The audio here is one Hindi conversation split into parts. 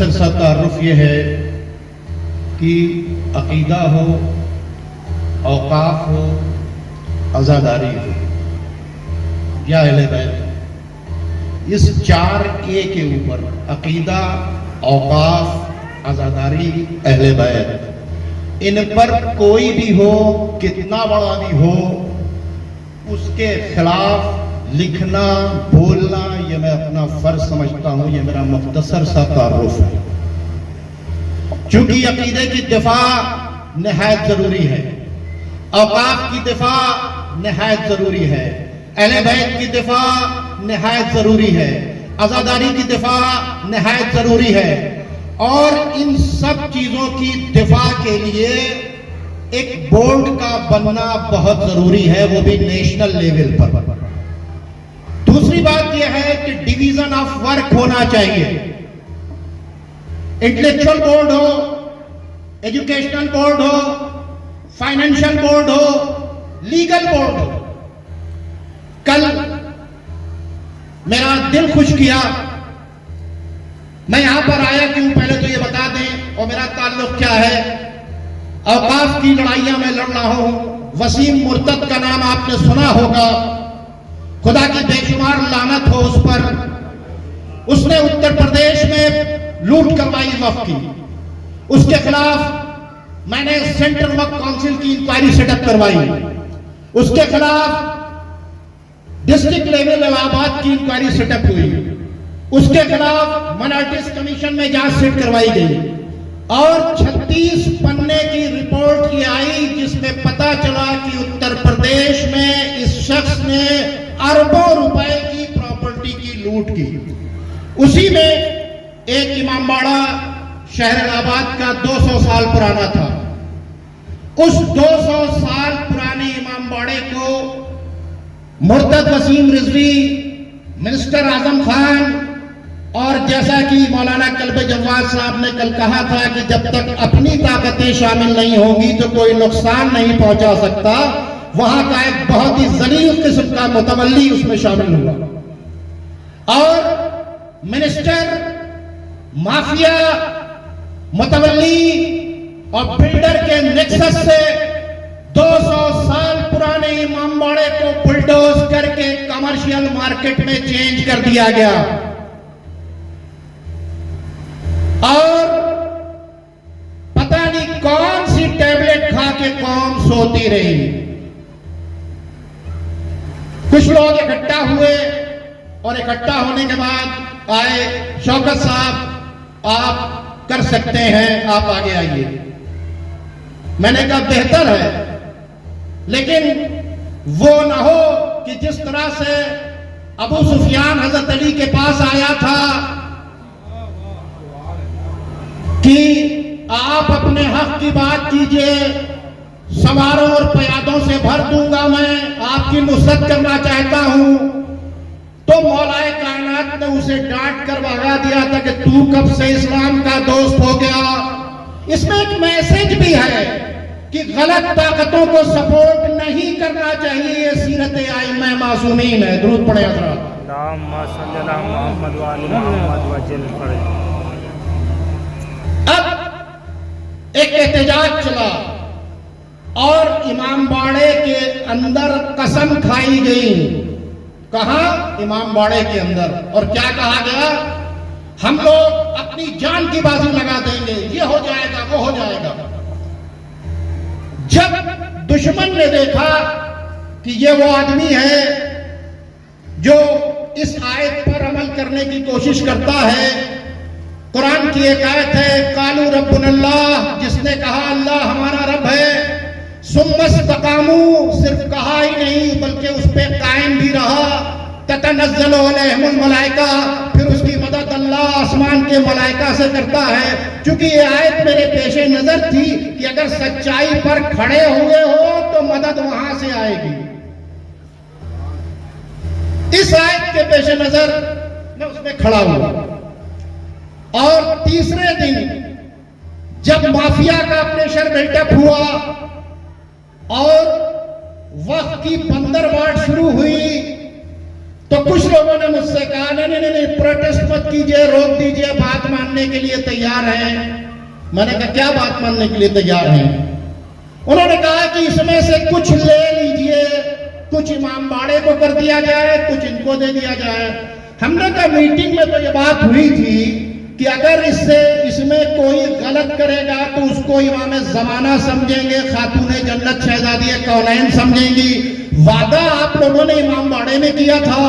मुख्तसर सा तारुफ ये है कि अकीदा हो, औकाफ हो, अज़ादारी हो या अहले बैत, इस 4A के ऊपर अकीदा, औकाफ, अज़ादारी, अहले बैत, इन पर कोई भी हो, कितना बड़ा भी हो, उसके खिलाफ लिखना, बोलना, ये मैं अपना फर्ज समझता हूं। ये मेरा मुख्तसर सा तारुफ है। चूंकि अकीदे की दिफा निहायत जरूरी है, औकाफ की दिफा निहायत जरूरी है, अहले बैत की दिफा निहायत जरूरी है, अज़ादारी की दिफा निहायत जरूरी है, और इन सब चीजों की दिफा के लिए एक बोर्ड का बनना बहुत जरूरी है, वो भी नेशनल लेवल पर। दूसरी बात यह है कि डिवीजन ऑफ वर्क होना चाहिए। इंटेलेक्चुअल बोर्ड हो, एजुकेशनल बोर्ड हो, फाइनेंशियल बोर्ड हो, लीगल बोर्ड हो। कल मेरा दिल खुश किया, मैं यहां पर आया क्यों, पहले तो ये बता दें, और मेरा ताल्लुक क्या है। औकाफ की लड़ाइयां मैं लड़ रहा हूं। वसीम मुर्तद का नाम आपने सुना होगा, खुदा की बेशुमार लानत हो उस पर। उसने उत्तर प्रदेश में लूट करवाई वक्फ की, उसके खिलाफ मैंने सेंट्रल वक्फ काउंसिल की इंक्वायरी सेटअप करवाई, उसके खिलाफ डिस्ट्रिक्ट लेवल इलाहाबाद की इंक्वायरी सेटअप हुई, उसके खिलाफ माइनॉरिटीज कमीशन में जांच सेट करवाई गई, और 36 पन्ने की रिपोर्ट की आई, जिसमें पता चला कि उत्तर प्रदेश में इस शख्स ने अरबों रुपए की प्रॉपर्टी की लूट की। उसी में एक इमामबाड़ा शहर इलाहाबाद का 200 साल पुराना था। उस 200 साल पुराने इमामबाड़े को मुर्तद वसीम रिजवी, मिनिस्टर आजम खान, और जैसा कि मौलाना कल्बे जवाद साहब ने कल कहा था कि जब तक अपनी ताकतें शामिल नहीं होंगी तो कोई नुकसान नहीं पहुंचा सकता, वहां का एक बहुत ही जलील किस्म का मुतवल्ली उसमें शामिल हुआ, और मिनिस्टर, माफिया, मुतवल्ली और बिल्डर के नेक्सस से 200 साल पुराने इमामबाड़े को बुलडोज करके कमर्शियल मार्केट में चेंज कर दिया गया, और पता नहीं कौन सी टैबलेट खा के कौम सोती रही। कुछ लोग इकट्ठा हुए, और इकट्ठा होने के बाद आए, शौकत साहब आप कर सकते हैं, आप आगे आइए। मैंने कहा बेहतर है, लेकिन वो ना हो कि जिस तरह से अबू सुफियान हजरत अली के पास आया था कि आप अपने हक की बात कीजिए, सवारों और प्यादों से भर दूंगा, मैं आपकी नुसरत करना चाहता हूं, तो मौलाए कायनात ने उसे डांट कर भगा दिया था कि तू कब से इस्लाम का दोस्त हो गया। इसमें एक मैसेज भी है कि गलत ताकतों को सपोर्ट नहीं करना चाहिए। ये सीरत आइम्मा मासूमीन है। दुरूद पढ़े हज़रात। अब एक एहतजाज चला और इमामबाड़े के अंदर कसम खाई गई। कहा? इमामबाड़े के अंदर। और क्या कहा गया? हम लोग अपनी जान की बाजी लगा देंगे, ये हो जाएगा, वो हो जाएगा। जब दुश्मन ने देखा कि ये वो आदमी है जो इस आयत पर अमल करने की कोशिश करता है, कुरान की एक आयत है, कालू रब्बुनल्लाह, जिसने कहा अल्लाह हमारा रब है, सुम्मस्तकामू, सिर्फ कहा ही नहीं बल्कि उस पर कायम भी रहा, ततनज़्ज़लु अलैहिमुल मलाइका, फिर उसकी मदद अल्लाह आसमान के मलाइका से करता है। क्योंकि ये आयत मेरे पेशे नजर थी कि अगर सच्चाई पर खड़े हुए हो तो मदद वहां से आएगी। इस आयत के पेशे नजर मैं उसमें खड़ा हुआ। और तीसरे दिन जब माफिया का प्रेशर बिल्डअप हुआ और वक्त की बंदरवाट शुरू हुई, तो कुछ लोगों ने मुझसे कहा नहीं नहीं नहीं, प्रोटेस्ट मत कीजिए, रोक दीजिए, बात मानने के लिए तैयार हैं। मैंने कहा क्या बात मानने के लिए तैयार हैं? उन्होंने कहा कि इसमें से कुछ ले लीजिए, कुछ इमामबाड़े को कर दिया जाए, कुछ इनको दे दिया जाए। हमने कहा मीटिंग में तो ये बात हुई थी कि अगर इसमें कोई गलत करेगा तो उसको इमाम जमाना समझेंगे, खातूने जन्नत शहजादी कौनैन समझेंगी। वादा आप लोगों ने इमामबाड़े में किया था,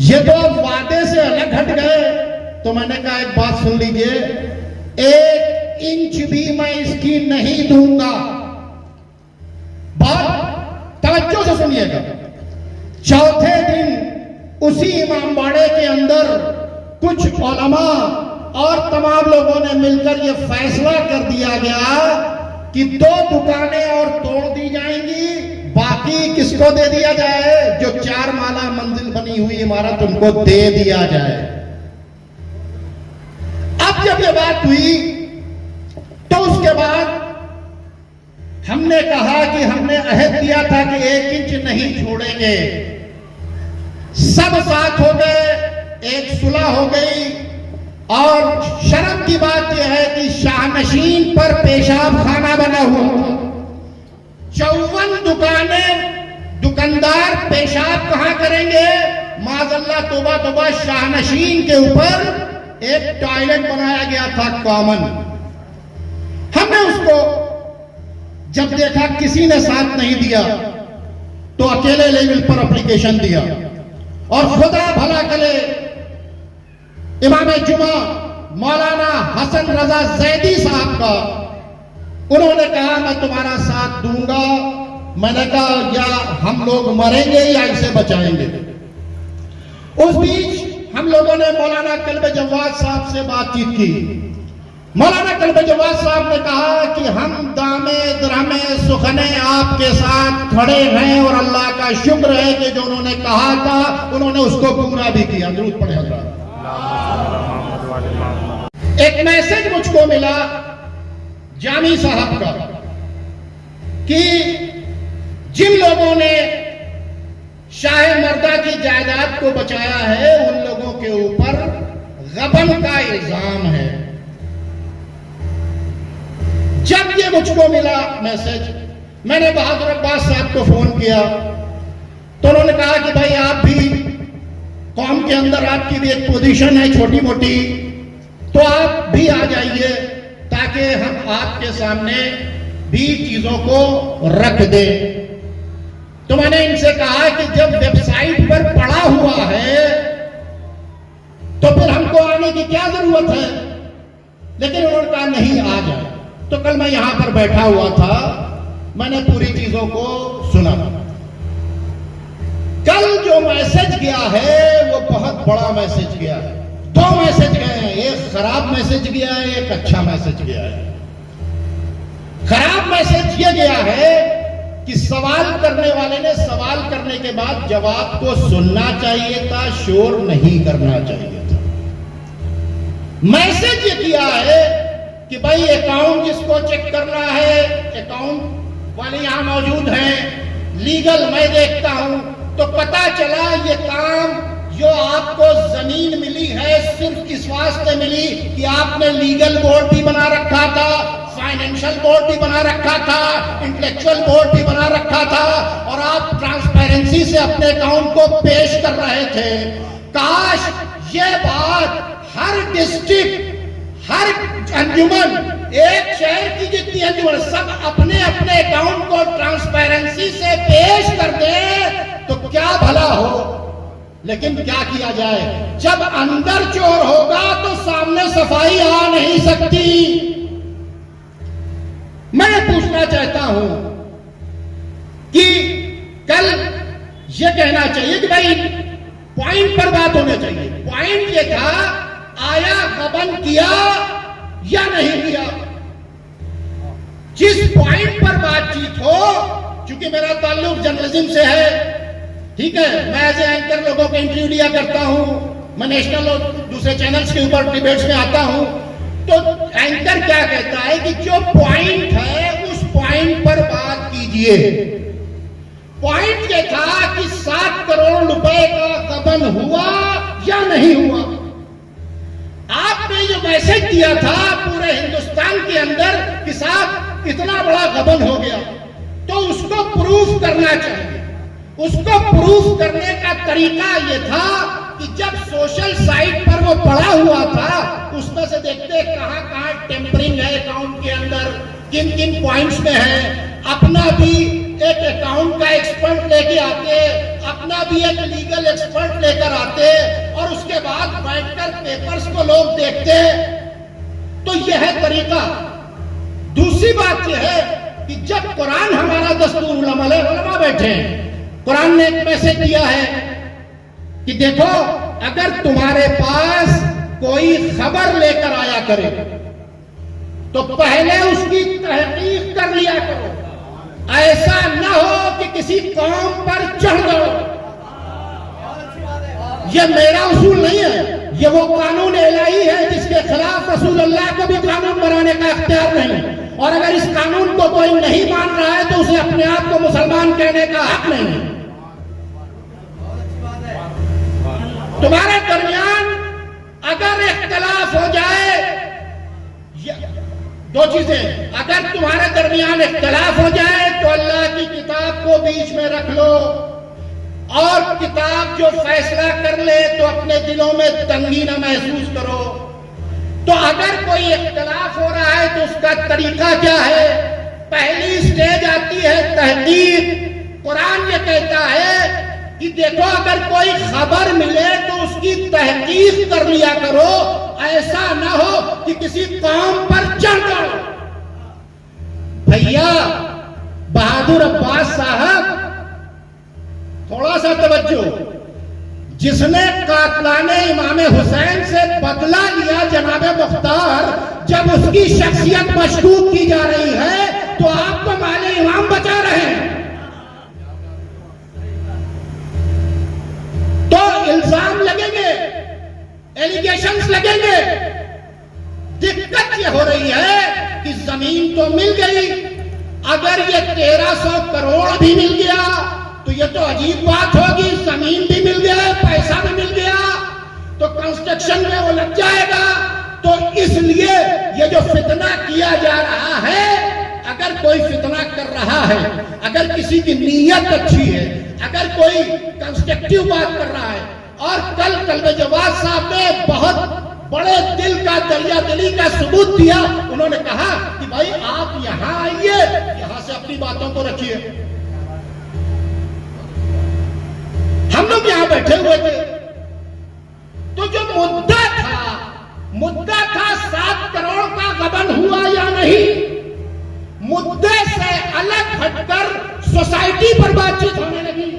ये तो अब वादे से अलग हट गए। तो मैंने कहा एक बात सुन लीजिए, 1 इंच भी मैं इसकी नहीं दूंगा। बात तवज्जो से सुनिएगा। चौथे दिन उसी इमामबाड़े के अंदर कुछ उलमा और तमाम लोगों ने मिलकर यह फैसला कर दिया गया कि 2 दुकानें और तोड़ दी जाएंगी, बाकी किसको दे दिया जाए? जो 4 माला मंजिल बनी हुई इमारत उनको दे दिया जाए। अब जब ये बात हुई तो उसके बाद हमने कहा कि हमने अहद दिया था कि 1 इंच नहीं छोड़ेंगे। सब साथ हो गए, एक सुलह हो गई। और शर्म की बात यह है कि शाहनशीन पर पेशाब खाना बना हुआ था। 54 दुकानें, दुकानदार पेशाब कहां करेंगे? माज़अल्लाह, तौबा तौबा, शाहनशीन के ऊपर एक टॉयलेट बनाया गया था कॉमन। हमने उसको जब देखा किसी ने साथ नहीं दिया तो अकेले लेवल पर एप्लीकेशन दिया। और खुदा भला करे, इमाम जुमा मौलाना हसन रजा जैदी साहब का, उन्होंने कहा मैं तुम्हारा साथ दूंगा। मैंने कहा या हम लोग मरेंगे या इसे बचाएंगे। उस बीच हम लोगों ने मौलाना कल्ब जवाद साहब से बातचीत की। मौलाना कल्ब जवाद साहब ने कहा कि हम दामे दरहमे सुखने आपके साथ खड़े हैं और अल्लाह का शुक्र है कि जो उन्होंने कहा था उन्होंने उसको पूरा भी किया। दुरूद पढ़े हज़रात। एक मैसेज मुझको मिला जामी साहब का कि जिन लोगों ने शाह मर्दा की जायदाद को बचाया है उन लोगों के ऊपर गबन का इल्जाम है। जब ये मुझको मिला मैसेज, मैंने बहादुर अब्बास साहब को फोन किया तो उन्होंने कहा कि भाई आप भी कौम के अंदर आपकी भी एक पोजीशन है छोटी मोटी, तो आप भी आ जाइए ताकि हम आपके सामने भी चीजों को रख दें। तो मैंने इनसे कहा कि जब वेबसाइट पर पड़ा हुआ है तो फिर हमको आने की क्या जरूरत है? लेकिन उन्होंने कहा नहीं आ जाए। तो कल मैं यहां पर बैठा हुआ था, मैंने पूरी चीजों को सुना। कल जो मैसेज गया है वो बहुत बड़ा मैसेज गया है। 2 मैसेज गए हैं, एक खराब मैसेज गया है, एक अच्छा मैसेज गया है। खराब मैसेज ये गया है कि सवाल करने वाले ने सवाल करने के बाद जवाब को सुनना चाहिए था, शोर नहीं करना चाहिए था। मैसेज ये किया है कि भाई अकाउंट जिसको चेक करना है, अकाउंट वाले यहां मौजूद हैं, लीगल मैं देखता हूं, तो पता चला ये काम जो आपको जमीन मिली है सिर्फ इस वास्ते मिली कि आपने लीगल बोर्ड भी बना रखा था, फाइनेंशियल बोर्ड भी बना रखा था, इंटेलेक्चुअल बोर्ड भी बना रखा था और आप ट्रांसपेरेंसी से अपने अकाउंट को पेश कर रहे थे। काश ये बात हर डिस्ट्रिक्ट, हर अंजुमन, एक शहर की जितनी अंजुमन, सब अपने अपने अकाउंट को ट्रांसपेरेंसी से पेश कर दे तो क्या भला हो। लेकिन क्या किया जाए, जब अंदर चोर होगा तो सामने सफाई आ नहीं सकती। मैं पूछना चाहता हूं कि कल यह कहना चाहिए कि भाई पॉइंट पर बात होनी चाहिए। पॉइंट यह था आया गबन किया या नहीं किया। जिस पॉइंट पर बातचीत हो, चूंकि मेरा ताल्लुक जर्नलिज्म से है, ठीक है, मैं एज एंकर लोगों को इंटरव्यू लिया करता हूं, मैं नेशनल और दूसरे चैनल्स के ऊपर डिबेट्स में आता हूं, तो एंकर क्या कहता है कि जो पॉइंट है उस पॉइंट पर बात कीजिए, पॉइंट ये था कि 7 करोड़ रुपए का गबन हुआ या नहीं हुआ। आपने जो मैसेज दिया था पूरे हिंदुस्तान के अंदर कि साहब इतना बड़ा गबन हो गया, तो उसको प्रूफ करना चाहिए। उसको प्रूफ करने का तरीका ये था कि जब सोशल साइट पर वो पड़ा हुआ था, उसमें से देखते कहां कहां टेम्परिंग है अकाउंट के अंदर, किन किन पॉइंट्स में है, अपना भी एक अकाउंट का एक्सपर्ट लेके आते, अपना भी एक लीगल एक्सपर्ट लेकर आते और उसके बाद बैठकर पेपर्स को लोग देखते। तो यह है तरीका। दूसरी बात यह है कि जब कुरान हमारा दस्तूर उलमा बैठे हैं, कुरान ने एक मैसेज दिया है कि देखो अगर तुम्हारे पास कोई खबर लेकर आया करे तो पहले उसकी तहकीक कर लिया करो। ऐसा न हो कि किसी कौम पर चढ़ जाओ। ये मेरा उसूल नहीं है, ये वो कानून इलाही है जिसके खिलाफ रसूलुल्लाह को भी कानून बनाने का इख्तियार नहीं। और अगर इस कानून को कोई नहीं मान रहा है तो उसे अपने आप को मुसलमान कहने का हक नहीं है। तुम्हारे दरमियान अगर इख्तिलाफ हो जाए, दो चीजें, अगर तुम्हारे दरमियान इख्तिलाफ हो जाए तो अल्लाह की किताब को बीच में रख लो और किताब जो फैसला कर ले तो अपने दिलों में तंगी न महसूस करो। तो अगर कोई इख्तिलाफ हो रहा है तो उसका तरीका क्या है? पहली स्टेज आती है तहकीक। कुरान ये कहता है कि देखो अगर कोई खबर मिले तो उसकी तहकीक कर लिया करो, ऐसा ना हो कि किसी कौम पर चढ़ जाओ। भैया बहादुर अब्बास साहब, थोड़ा सा तवज्जो। जिसने कातलाने इमाम हुसैन से बदला लिया जनाबे मुख्तार, जब उसकी शख्सियत मशकूक की जा रही है तो आप तो माले इमाम बचा रहे हैं। तो इल्जाम लगेंगे, एलिगेशंस लगेंगे। दिक्कत ये हो रही है कि जमीन तो मिल गई, अगर ये 1300 करोड़ भी मिल गया तो ये तो अजीब बात होगी। जमीन भी मिल गया, पैसा भी मिल गया तो कंस्ट्रक्शन में वो लग जाएगा। तो इसलिए ये जो फितना किया जा रहा है, अगर कोई फितना कर रहा है, अगर किसी की नीयत अच्छी है, अगर कोई कंस्ट्रक्टिव बात कर रहा है, और कल कल्बे जवाद साहब ने बहुत बड़े दिल का दरिया दिली का सबूत दिया। उन्होंने कहा कि भाई आप यहां आइए, यहां से अपनी बातों को रखिए। हम लोग यहां बैठे हुए थे तो जो मुद्दा था 7 करोड़ का गबन हुआ या नहीं, मुद्दे से अलग हटकर सोसाइटी पर बातचीत होने लगी।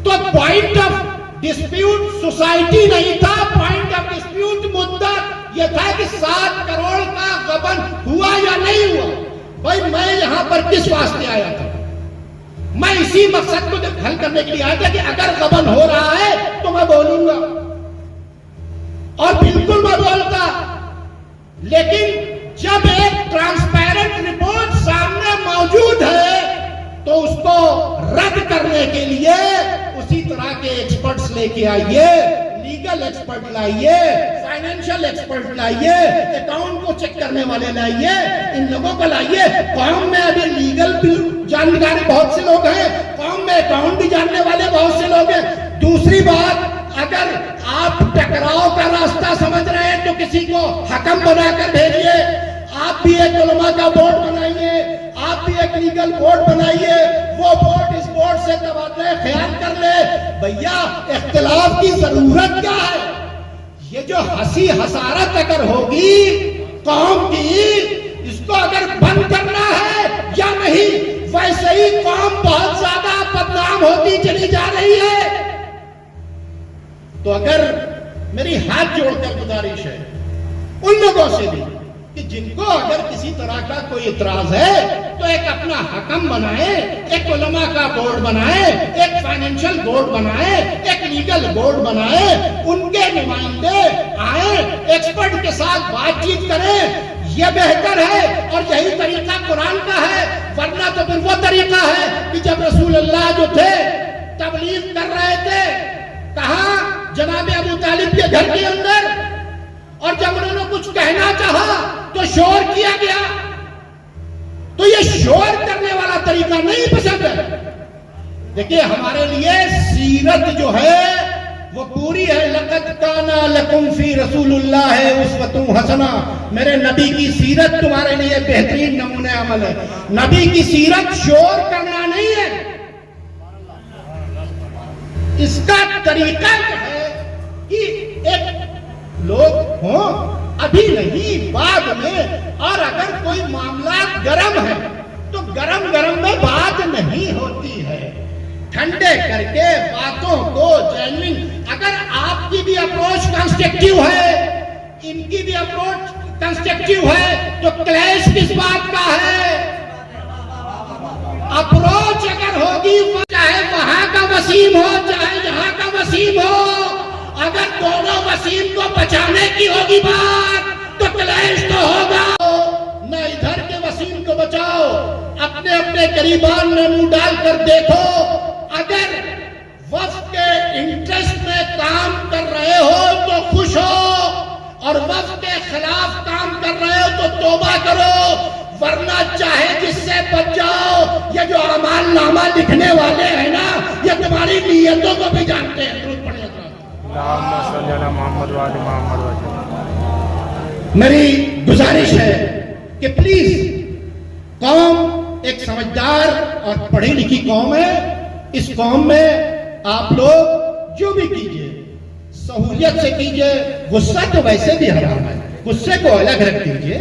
तो पॉइंट ऑफ डिस्प्यूट सोसाइटी नहीं था, पॉइंट ऑफ डिस्प्यूट मुद्दा यह था कि 7 करोड़ का गबन हुआ या नहीं हुआ। भाई मैं यहां पर किस वास्ते आया था? मैं इसी मकसद को हल करने के लिए आया था कि अगर गबन हो रहा है तो मैं बोलूंगा, और बिल्कुल मैं बोलता। लेकिन जब एक ट्रांसपेरेंट रिपोर्ट सामने मौजूद है तो उसको रद्द करने के लिए उसी तरह के एक्सपर्ट्स लेके आइए, लीगल एक्सपर्ट लाइए, फाइनेंशियल एक्सपर्ट लाइए, अकाउंट को चेक करने वाले लाइए, इन लोगों को लाइए। कौम में अभी लीगल भी जानकारी बहुत से लोग हैं, कौम में अकाउंट भी जानने वाले बहुत से लोग हैं। दूसरी बात, अगर आप टकराव का रास्ता समझ रहे हैं तो किसी को हकम बनाकर भेजिए। आप भी एक उलमा का बोर्ड बनाइए, आप भी एक लीगल बोर्ड बनाइए, वो बोर्ड इस बोर्ड से तबादला ख्याल कर ले। भैया इख्तिलाफ की जरूरत क्या है? ये जो हंसी हसारत अगर होगी कौम की, इसको अगर बंद करना है या नहीं, वैसे ही कौम बहुत ज्यादा बदनाम होती चली जा रही है। तो अगर मेरी हाथ जोड़कर गुजारिश है उन लोगों से भी कि जिनको अगर किसी तरह का कोई इतराज है तो एक अपना हकम बनाए, एक उलमा का बोर्ड बनाए, एक फाइनेंशियल बोर्ड बनाए, एक लीगल बोर्ड बनाए, उनके नुमाइंदे आए, एक्सपर्ट के साथ बातचीत करें। ये बेहतर है और यही तरीका कुरान का है। वरना तो फिर वो तरीका है कि जब रसूलुल्लाह जो थे तबलीग कर रहे थे, कहा जनाब अबू तालिब के घर के अंदर, और जब उन्होंने कुछ कहना चाहा तो शोर किया गया। तो ये शोर करने वाला तरीका नहीं पसंद है। देखिए, हमारे लिए सीरत जो है वो पूरी है। लक़द काना लकुम फी रसूलिल्लाहि उस्वतुन हसना। मेरे नबी की सीरत तुम्हारे लिए बेहतरीन नमूने अमल है। नबी की सीरत शोर करना नहीं है। इसका तरीका है कि एक लोग हों, अभी नहीं बाद में, और अगर कोई मामला गर्म है तो गरम गरम में बात नहीं होती है। ठंडे करके बातों को जेन्युइन, अगर आपकी भी अप्रोच कंस्ट्रक्टिव है, इनकी भी अप्रोच कंस्ट्रक्टिव है, तो क्लैश किस बात का है? अप्रोच अगर होगी, चाहे वहां का वसीम हो चाहे यहाँ का वसीम हो, अगर दोनों वसीम को बचाने की होगी बात तो क्लैश तो होगा। न इधर के वसीम को बचाओ, अपने अपने करीबान में मुंह डालकर देखो। अगर वफ्द के इंटरेस्ट में काम कर रहे हो तो खुश हो, और वफ्द के खिलाफ काम कर रहे हो तो तौबा करो। वरना चाहे जिससे बच जाओ, ये जो अमाल नामा लिखने वाले हैं ना, ये तुम्हारी नीयतों को भी जानते हैं। मेरी गुजारिश है कि प्लीज, कौम एक समझदार और पढ़ी लिखी कौम है। इस कौम में आप लोग जो भी कीजिए सहूलियत से कीजिए। गुस्सा तो वैसे भी हराम है, गुस्से को अलग रख दीजिए।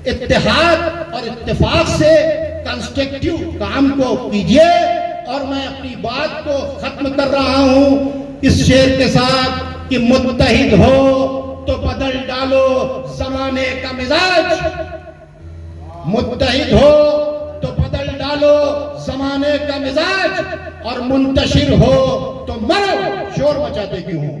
इत्तेहाद और इत्तेफाक से कंस्ट्रक्टिव काम को कीजिए। और मैं अपनी बात को खत्म कर रहा हूं इस शेर के साथ कि मुत्तहिद हो तो बदल डालो जमाने का मिजाज, मुत्तहिद हो तो बदल डालो जमाने का मिजाज, और मुंतशिर हो तो मरो शोर मचाते क्यों हो।